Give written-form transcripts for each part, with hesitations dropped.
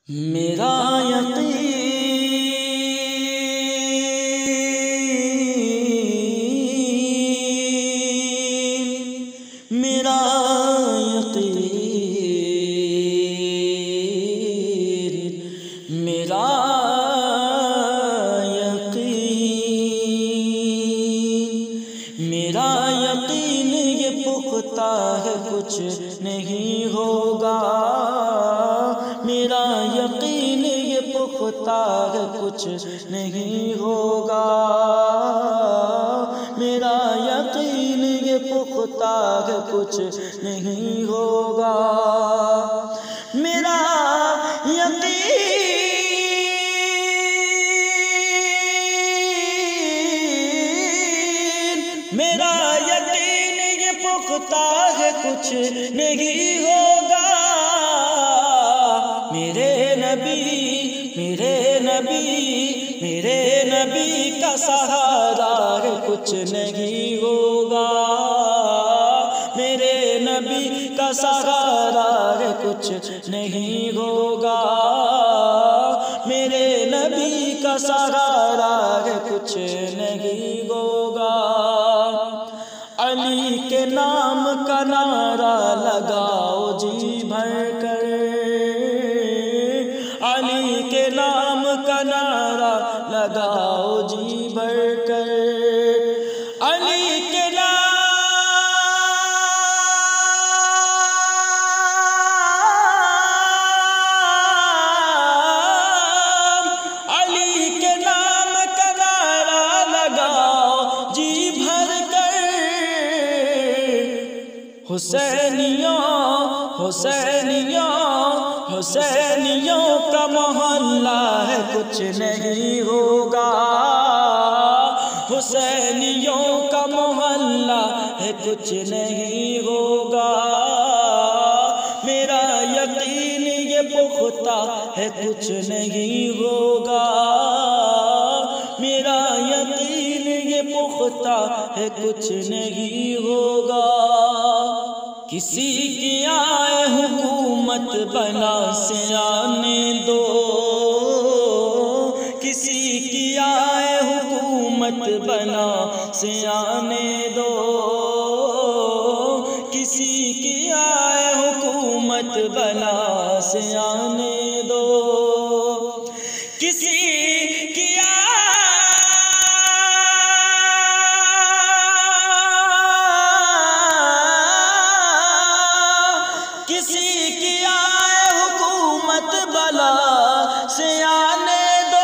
میرا یقین میرا یقین میرا یقین میرا یقین یہ پختہ ہے کچھ نہیں ہوگا، میرا یقین یہ پختہ ہے کچھ نہیں ہوگا، میرا یقین یہ پختہ ہے کچھ نہیں ہوگا، میرا یقین میرا یقین یہ پختہ ہے کچھ نہیں ہوگا، میرے نبی کا سہارا ہے کچھ نہیں ہوگا، میرے نبی کا سہارا ہے کچھ نہیں ہوگا، میرے نبی کا سہارا ہے کچھ نہیں ہوگا، علی کے نام کا نعرہ لگاؤ جی بھر کر، علی کے نام کا نعرہ لگاؤ جی بھر کر، علی کے نام کا نعرہ لگاؤ جی بھر کر، حسینیوں کا محلہ ہے کچھ نہیں ہوگا، حسینیوں کا محلہ ہے کچھ نہیں ہوگا، میرا یقین یہ پختہ ہے کچھ نہیں ہوگا، میرا یقین یہ پختہ ہے کچھ نہیں ہوگا، کسی کی آئے حکومت بنا سے آنے دو، کسی کی آئے حکومت بنا سے آنے دو، کسی کی آئے حکومت بنا سے آنے دو، کسی کی آئے حکومت بلا سے آنے دو،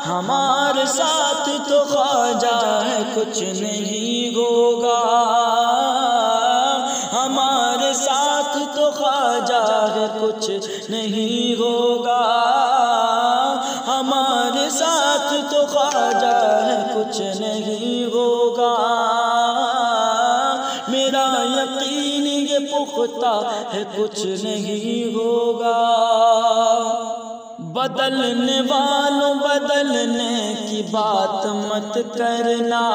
ہمارے ساتھ تو خواجہ ہے کچھ نہیں ہوگا، ہمارے ساتھ تو خواجہ ہے کچھ نہیں ہوگا، ہمارے ساتھ تو خواجہ ہے کچھ نہیں ہوگا، میرا یقین یہ پختہ ہے کچھ نہیں ہوگا، بدلنے والوں بدلنے کی بات مت کرنا،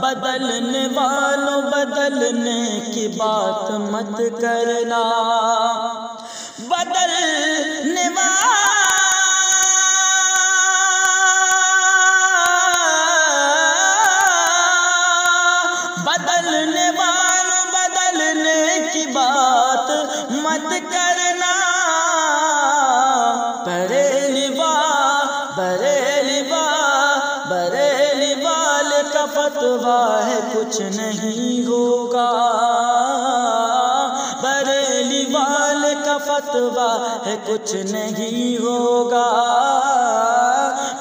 بدلنے والوں بدلنے کی بات مت کرنا، بدلنے والوں بدلنے کی بات مت کرنا، بریلی والے کا فتویٰ ہے کچھ نہیں ہوگا، بریلی والے کا فتویٰ ہے کچھ نہیں ہوگا،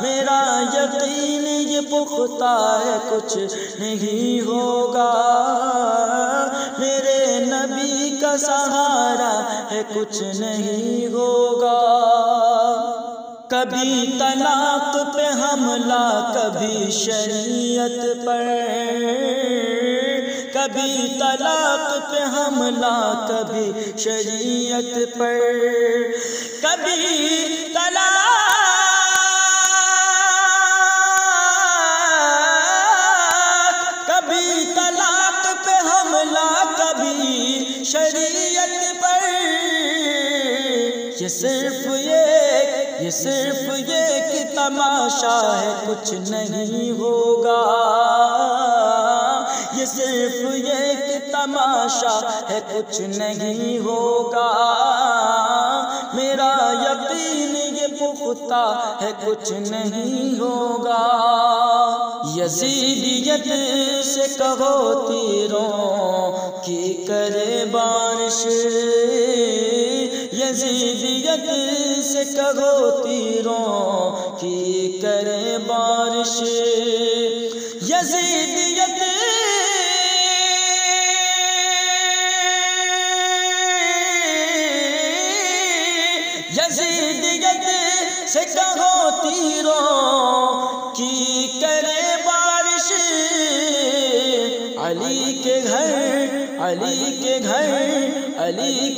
میرا یقین یہ پختہ ہے کچھ نہیں ہوگا، میرے نبی کا سہارا ہے کچھ نہیں ہوگا، کبھی طلاق پہ حملہ کبھی شریعت پر، کبھی طلاق پہ حملہ کبھی شریعت پر، کبھی طلاق پہ حملہ کبھی شریعت پر، یہ صرف ایک تماشا ہے، کچھ نہیں ہوگا، یہ صرف ایک تماشا ہے، کچھ نہیں ہوگا، میرا یقین یہ پختہ ہے، کچھ نہیں ہوگا۔ یزیدیت سے کہو تیروں کی کرے بارش، یزیدیت سے کہو تیروں کی کرے بارش، یزیدیت سے کہو تیروں کی کرے بارش، علی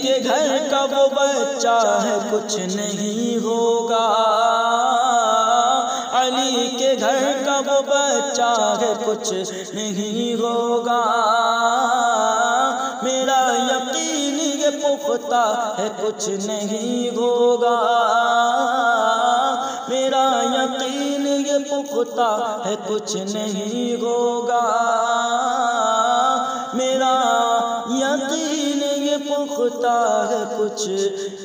کے گھر کا وہ بچہ ہے، کچھ نہیں ہوگا، علی کے گھر کا وہ بچہ ہے، کچھ نہیں ہوگا، میرا یقین یہ پختہ ہے، کچھ نہیں ہوگا، میرا یقین یہ پختہ ہے، کچھ نہیں ہوگا، میرا یقین یہ پختہ ہے، کچھ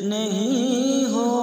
نہیں ہوگا۔